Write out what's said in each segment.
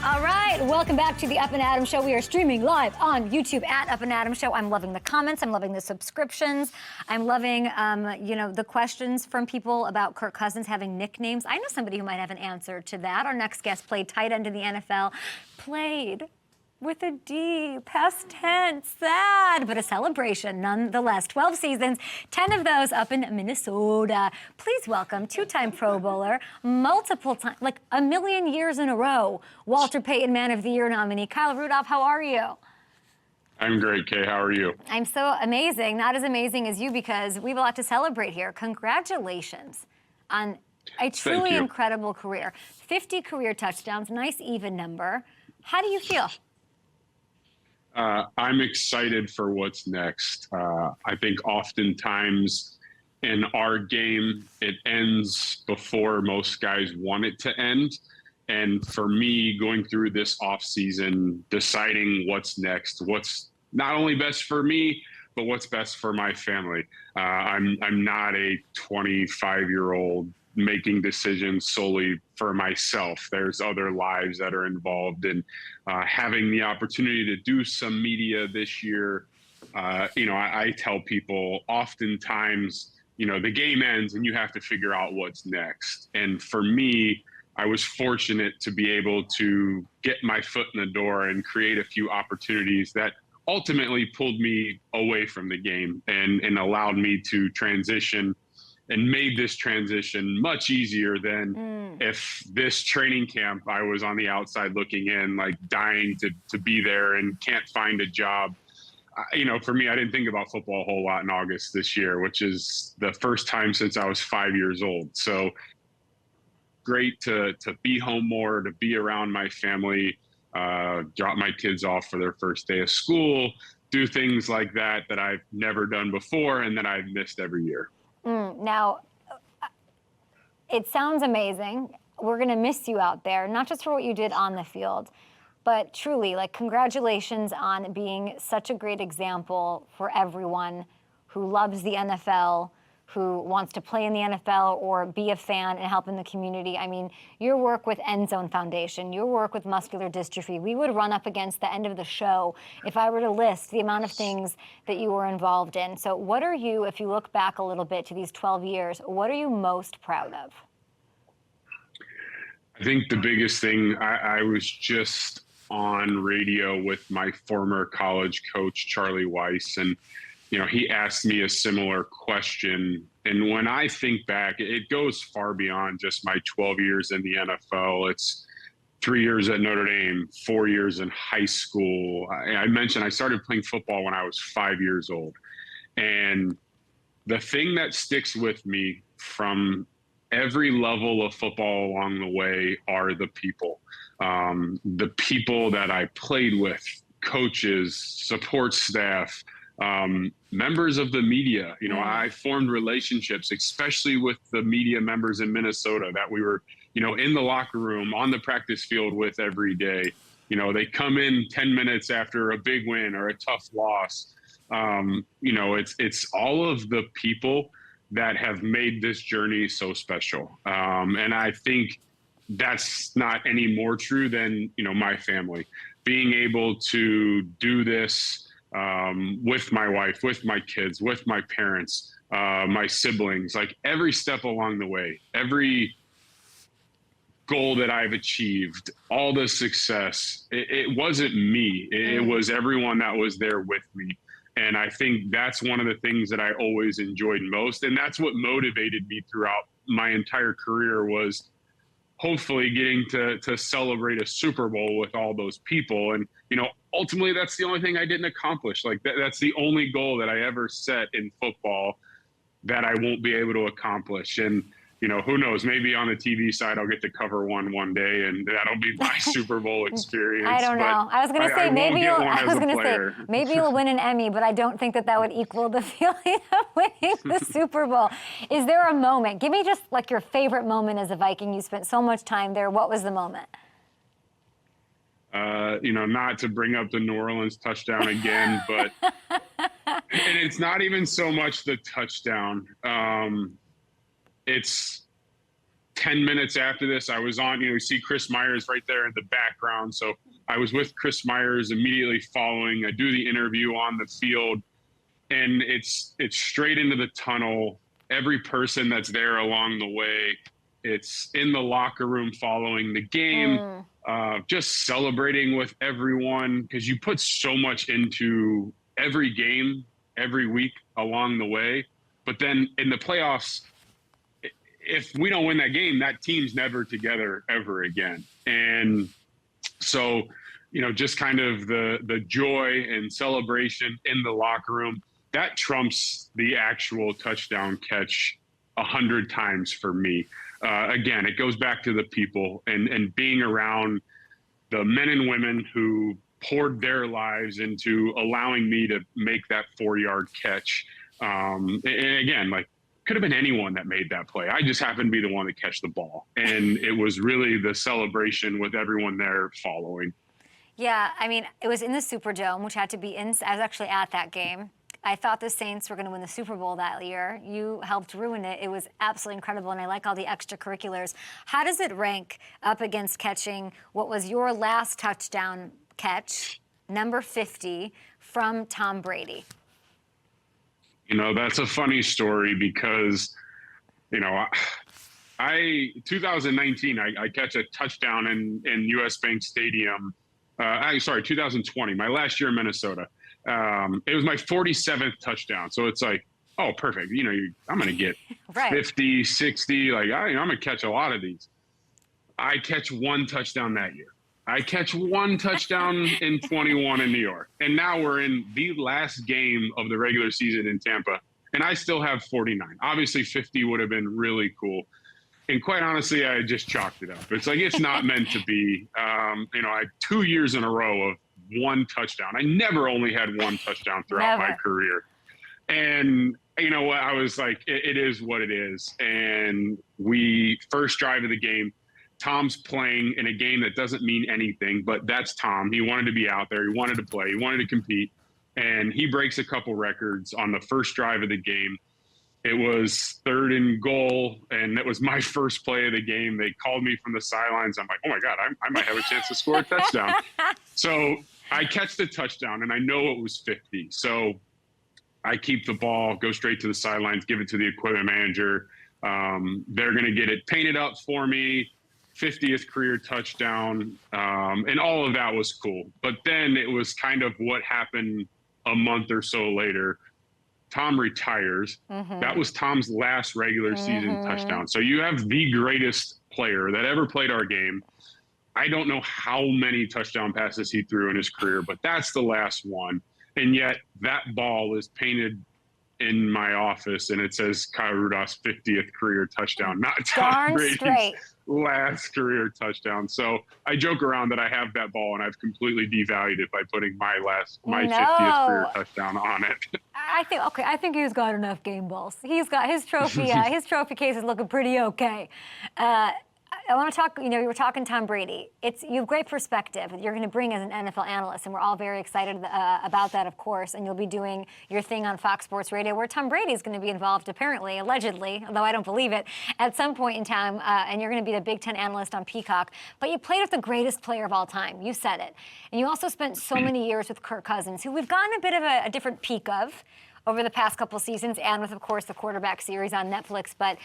All right, welcome back to the Up and Adam Show. We are streaming live on YouTube at Up and Adam Show. I'm loving the comments. I'm loving the subscriptions. I'm loving, the questions from people about Kirk Cousins having nicknames. I know somebody who might have an answer to that. Our next guest played tight end in the NFL. Played with a D, past tense, sad, but a celebration nonetheless. 12 seasons, 10 of those up in Minnesota. Please welcome two-time Pro Bowler, multiple times, like a million years in a row, Walter Payton Man of the Year nominee, Kyle Rudolph. How are you? I'm great, Kay. How are you? I'm so amazing. Not as amazing as you because we have a lot to celebrate here. Congratulations on a truly incredible career. 50 career touchdowns, nice even number. How do you feel? I'm excited for what's next. I think oftentimes in our game, it ends before most guys want it to end. And for me, going through this offseason, deciding what's next, what's not only best for me, but what's best for my family. I'm not a 25-year-old making decisions solely for myself. There's other lives that are involved, and having the opportunity to do some media this year, I tell people oftentimes, the game ends and you have to figure out what's next. And for me, I was fortunate to be able to get my foot in the door and create a few opportunities that ultimately pulled me away from the game and allowed me to transition and made this transition much easier than if this training camp I was on the outside looking in, like dying to be there and can't find a job. For me, I didn't think about football a whole lot in August this year, which is the first time since I was 5 years old. So great to be home more, to be around my family, drop my kids off for their first day of school, do things like that I've never done before and that I've missed every year. Now, it sounds amazing. We're going to miss you out there, not just for what you did on the field, but truly, congratulations on being such a great example for everyone who loves the NFL, who wants to play in the NFL or be a fan and help in the community. I mean, your work with End Zone Foundation, your work with muscular dystrophy, we would run up against the end of the show if I were to list the amount of things that you were involved in. So what are you, if you look back a little bit to these 12 years, what are you most proud of? I think the biggest thing, I was just on radio with my former college coach, Charlie Weiss, and he asked me a similar question. And when I think back, it goes far beyond just my 12 years in the NFL. It's 3 years at Notre Dame, 4 years in high school. I mentioned I started playing football when I was 5 years old. And the thing that sticks with me from every level of football along the way are the people. The people that I played with, coaches, support staff, members of the media. I formed relationships, especially with the media members in Minnesota that we were, in the locker room, on the practice field with every day. They come in 10 minutes after a big win or a tough loss. It's all of the people that have made this journey so special. And I think that's not any more true than, my family. Being able to do this with my wife, with my kids, with my parents, my siblings, every step along the way, every goal that I've achieved, all the success, it wasn't me. It was everyone that was there with me. And I think that's one of the things that I always enjoyed most. And that's what motivated me throughout my entire career was hopefully getting to celebrate a Super Bowl with all those people. And, ultimately that's the only thing I didn't accomplish. That's the only goal that I ever set in football that I won't be able to accomplish. And, who knows, maybe on the TV side, I'll get to cover one day and that'll be my Super Bowl experience. I don't know. I was going to say, maybe you'll win an Emmy, but I don't think that would equal the feeling of winning the Super Bowl. Is there a moment? Give me just your favorite moment as a Viking. You spent so much time there. What was the moment? Not to bring up the New Orleans touchdown again, but and it's not even so much the touchdown. It's 10 minutes after this, I was on, you see Chris Myers right there in the background. So I was with Chris Myers immediately following. I do the interview on the field, and it's straight into the tunnel. Every person that's there along the way, it's in the locker room following the game, just celebrating with everyone, because you put so much into every game, every week along the way. But then in the playoffs, if we don't win that game, that team's never together ever again. And so, just kind of the joy and celebration in the locker room, that trumps the actual touchdown catch 100 times for me. Again, it goes back to the people and being around the men and women who poured their lives into allowing me to make that 4-yard catch. And again, could have been anyone that made that play. I just happened to be the one to catch the ball. And it was really the celebration with everyone there following. Yeah, I mean, it was in the Superdome, which had to be in. I was actually at that game. I thought the Saints were going to win the Super Bowl that year. You helped ruin it. It was absolutely incredible, and I like all the extracurriculars. How does it rank up against catching what was your last touchdown catch, number 50, from Tom Brady? That's a funny story because, 2019, I catch a touchdown in US Bank Stadium. 2020, my last year in Minnesota. It was my 47th touchdown. So it's like, oh, perfect. I'm going to get right. 50, 60. I'm going to catch a lot of these. I catch one touchdown that year. I catch one touchdown in 21 in New York. And now we're in the last game of the regular season in Tampa. And I still have 49. Obviously, 50 would have been really cool. And quite honestly, I just chalked it up. It's like, it's not meant to be. I had 2 years in a row of one touchdown. I never only had one touchdown throughout my career. And you know what? I was like, it is what it is. And first drive of the game, Tom's playing in a game that doesn't mean anything, but that's Tom. He wanted to be out there. He wanted to play. He wanted to compete. And he breaks a couple records on the first drive of the game. It was 3rd and goal, and that was my first play of the game. They called me from the sidelines. I'm like, oh, my God, I might have a chance to score a touchdown. So I catch the touchdown, and I know it was 50. So I keep the ball, go straight to the sidelines, give it to the equipment manager. They're going to get it painted up for me, 50th career touchdown, and all of that was cool. But then it was kind of what happened a month or so later. Tom retires. That was Tom's last regular season touchdown. So you have the greatest player that ever played our game. I don't know how many touchdown passes he threw in his career, but that's the last one. And yet that ball is painted in my office, and it says Kyle Rudolph's 50th career touchdown, not Tom Brady's last career touchtown. So I joke around that I have that ball, and I've completely devalued it by putting my 50th career touchdown on it. I think he's got enough game balls. He's got his trophy. His trophy case is looking pretty okay. I want to talk, you were talking Tom Brady. You have great perspective you're going to bring as an NFL analyst, and we're all very excited about that, of course. And you'll be doing your thing on Fox Sports Radio, where Tom Brady is going to be involved, apparently, allegedly, although I don't believe it, at some point in time. And you're going to be the Big Ten analyst on Peacock. But you played with the greatest player of all time. You said it. And you also spent so many years with Kirk Cousins, who we've gotten a bit of a different peek of over the past couple seasons, and with, of course, the quarterback series on Netflix. But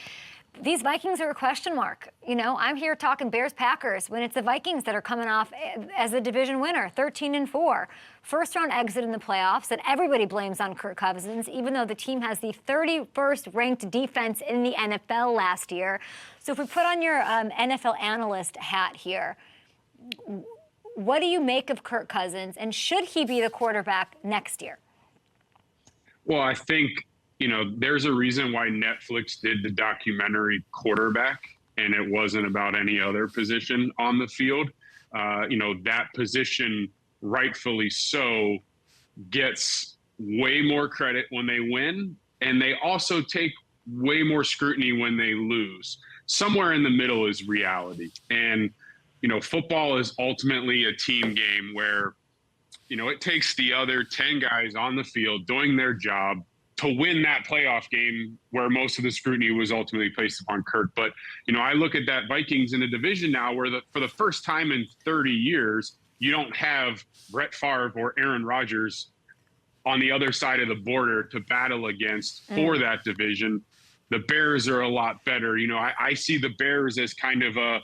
these Vikings are a question mark. I'm here talking Bears-Packers when it's the Vikings that are coming off as the division winner, 13-4. First-round exit in the playoffs that everybody blames on Kirk Cousins, even though the team has the 31st ranked defense in the NFL last year. So if we put on your NFL analyst hat here, what do you make of Kirk Cousins, and should he be the quarterback next year? Well, I think there's a reason why Netflix did the documentary Quarterback, and it wasn't about any other position on the field. That position, rightfully so, gets way more credit when they win, and they also take way more scrutiny when they lose. Somewhere in the middle is reality. And, football is ultimately a team game where, it takes the other 10 guys on the field doing their job to win that playoff game where most of the scrutiny was ultimately placed upon Kirk. But, I look at that Vikings in a division now where for the first time in 30 years, you don't have Brett Favre or Aaron Rodgers on the other side of the border to battle against for that division. The Bears are a lot better. I see the Bears as kind of a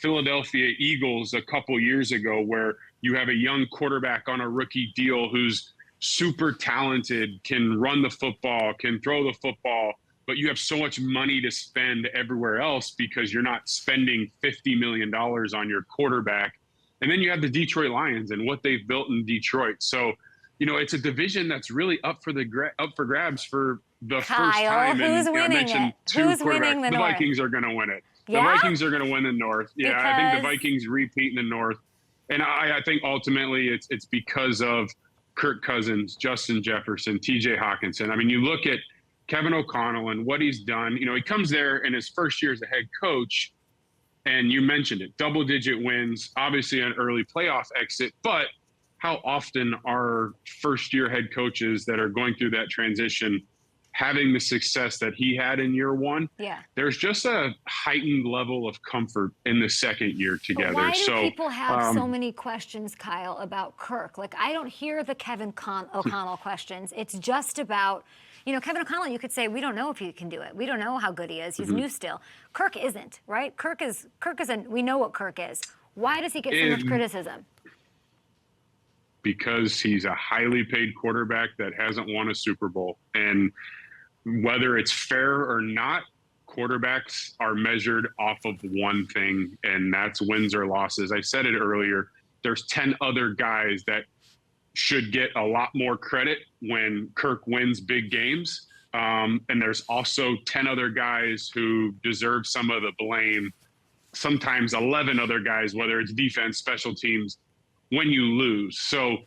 Philadelphia Eagles a couple years ago, where you have a young quarterback on a rookie deal who's super talented, can run the football, can throw the football, but you have so much money to spend everywhere else because you're not spending $50 million on your quarterback. And then you have the Detroit Lions and what they've built in Detroit. So, it's a division that's really up for grabs for the first time. Who's winning it? Who's winning the North? The Vikings are going to win it. Yeah? The Vikings are going to win the North. Yeah, Because... I think the Vikings repeat in the North. And I think ultimately it's because of Kirk Cousins, Justin Jefferson, TJ Hawkinson. I mean, you look at Kevin O'Connell and what he's done. He comes there in his first year as a head coach, and you mentioned it, double-digit wins, obviously an early playoff exit, but how often are first-year head coaches that are going through that transition having the success that he had in year one? Yeah. There's just a heightened level of comfort in the second year together. But why do people have so many questions, Kyle, about Kirk? Like, I don't hear the Kevin O'Connell questions. It's just about, Kevin O'Connell, you could say, we don't know if he can do it. We don't know how good he is. He's new still. Kirk isn't, right? Kirk is, we know what Kirk is. Why does he get so much criticism? Because he's a highly paid quarterback that hasn't won a Super Bowl. And whether it's fair or not, quarterbacks are measured off of one thing, and that's wins or losses. I said it earlier, there's 10 other guys that should get a lot more credit when Kirk wins big games. And there's also 10 other guys who deserve some of the blame, sometimes 11 other guys, whether it's defense, special teams, when you lose. So,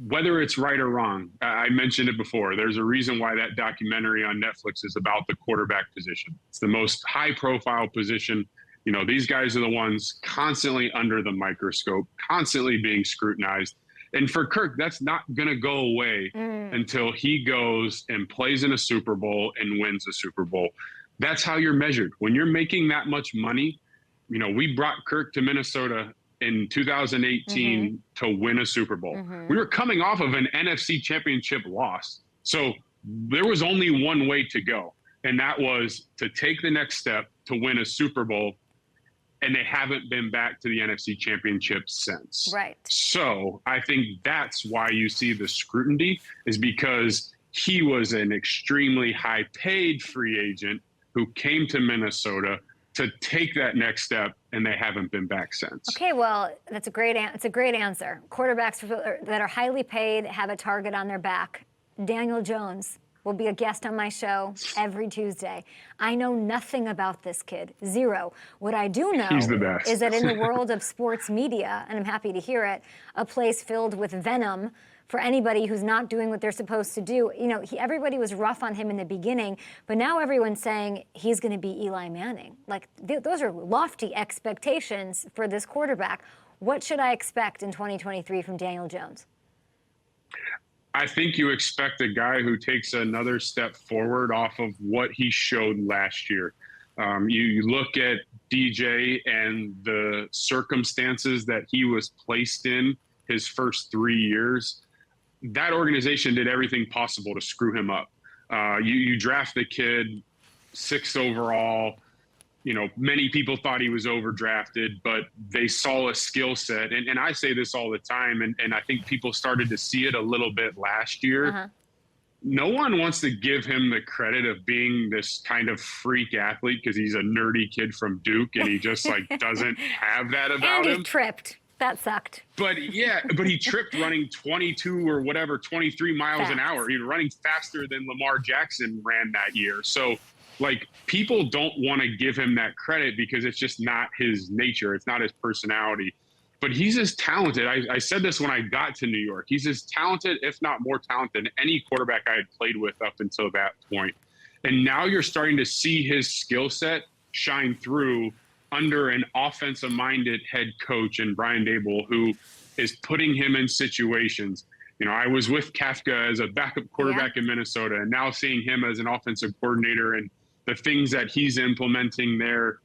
whether it's right or wrong, I mentioned it before, there's a reason why that documentary on Netflix is about the quarterback position. It's the most high profile position. These guys are the ones constantly under the microscope, constantly being scrutinized. And for Kirk, that's not going to go away until he goes and plays in a Super Bowl and wins a Super Bowl. That's how you're measured. When you're making that much money, we brought Kirk to Minnesota in 2018 to win a Super Bowl. We were coming off of an NFC championship loss. So there was only one way to go, and that was to take the next step to win a Super Bowl, and they haven't been back to the NFC championship since. Right. So I think that's why you see the scrutiny, is because he was an extremely high-paid free agent who came to Minnesota to take that next step, and they haven't been back since. Okay, well, it's a great answer. Quarterbacks that are highly paid have a target on their back. Daniel Jones will be a guest on my show every Tuesday. I know nothing about this kid, zero. What I do know is that in the world of sports media, and I'm happy to hear it, a place filled with venom for anybody who's not doing what they're supposed to do. Everybody was rough on him in the beginning, but now everyone's saying he's going to be Eli Manning. Like, those are lofty expectations for this quarterback. What should I expect in 2023 from Daniel Jones? I think you expect a guy who takes another step forward off of what he showed last year. You look at DJ and the circumstances that he was placed in his first 3 years. That organization did everything possible to screw him up. You draft the kid 6th overall. Many people thought he was overdrafted, but they saw a skill set. And I say this all the time, and I think people started to see it a little bit last year. No one wants to give him the credit of being this kind of freak athlete because he's a nerdy kid from Duke and he just doesn't have that about him. And he tripped. That sucked. But he tripped running 22 or whatever, 23 miles an hour. He was running faster than Lamar Jackson ran that year. So, people don't want to give him that credit because it's just not his nature. It's not his personality. But he's as talented. I said this when I got to New York. He's as talented, if not more talented, than any quarterback I had played with up until that point. And now you're starting to see his skill set shine through under an offensive-minded head coach in Brian Daboll, who is putting him in situations. I was with Kafka as a backup quarterback in Minnesota, and now seeing him as an offensive coordinator and the things that he's implementing there.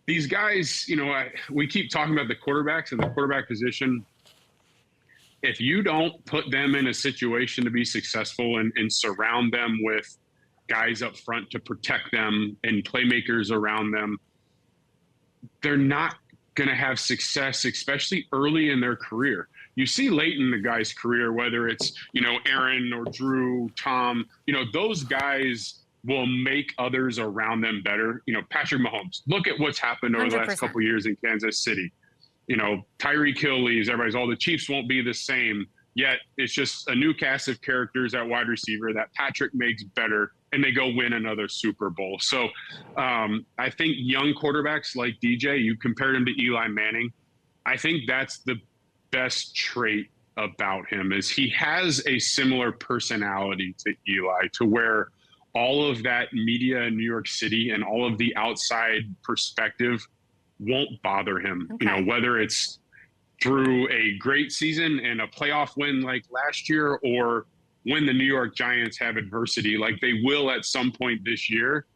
These guys, we keep talking about the quarterbacks and the quarterback position. If you don't put them in a situation to be successful and surround them with guys up front to protect them and playmakers around them, they're not going to have success, especially early in their career. You see late in the guy's career, whether it's, Aaron or Drew, Tom, those guys will make others around them better. Patrick Mahomes, look at what's happened over 100%. the last couple of years in Kansas City. Tyreek Hill leaves, all the Chiefs won't be the same, yet it's just a new cast of characters at wide receiver that Patrick makes better, and they go win another Super Bowl. So I think young quarterbacks like DJ, you compared him to Eli Manning, I think that's the best trait about him is he has a similar personality to Eli, to where all of that media in New York City and all of the outside perspective won't bother him. Okay. Whether it's through a great season and a playoff win like last year, or when the New York Giants have adversity like they will at some point this year,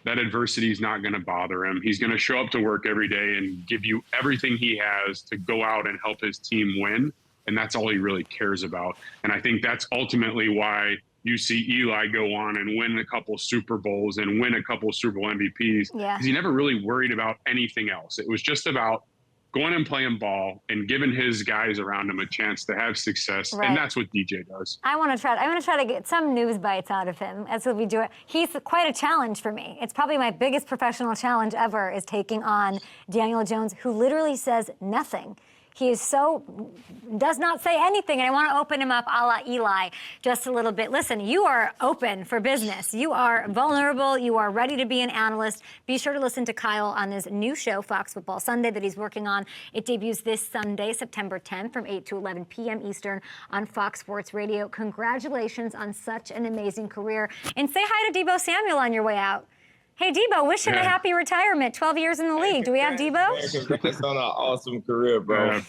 that adversity is not going to bother him. He's going to show up to work every day and give you everything he has to go out and help his team win. And that's all he really cares about. And I think that's ultimately why you see Eli go on and win a couple Super Bowls and win a couple Super Bowl MVPs. Yeah. Because he never really worried about anything else. It was just about going and playing ball and giving his guys around him a chance to have success. Right. And that's what DJ does. I'm going to try to get some news bites out of him as we do it. He's quite a challenge for me. It's probably my biggest professional challenge ever, is taking on Daniel Jones, who literally says nothing. He does not say anything, and I want to open him up a la Eli just a little bit. Listen, you are open for business. You are vulnerable. You are ready to be an analyst. Be sure to listen to Kyle on his new show, Fox Football Sunday, that he's working on. It debuts this Sunday, September 10th from 8 to 11 p.m. Eastern on Fox Sports Radio. Congratulations on such an amazing career. And say hi to Deebo Samuel on your way out. Hey, Deebo, wish him a happy retirement. 12 years in the league. Do we have Deebo? Congrats on an awesome career, bro.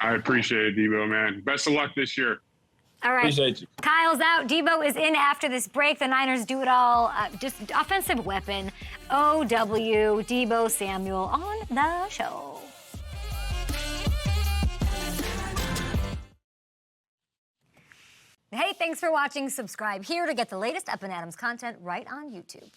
I appreciate it, Deebo, man. Best of luck this year. All right. Appreciate you. Kyle's out. Deebo is in after this break. The Niners do it all. Just offensive weapon. OW, Deebo Samuel on the show. Hey, thanks for watching. Subscribe here to get the latest Up and Adams content right on YouTube.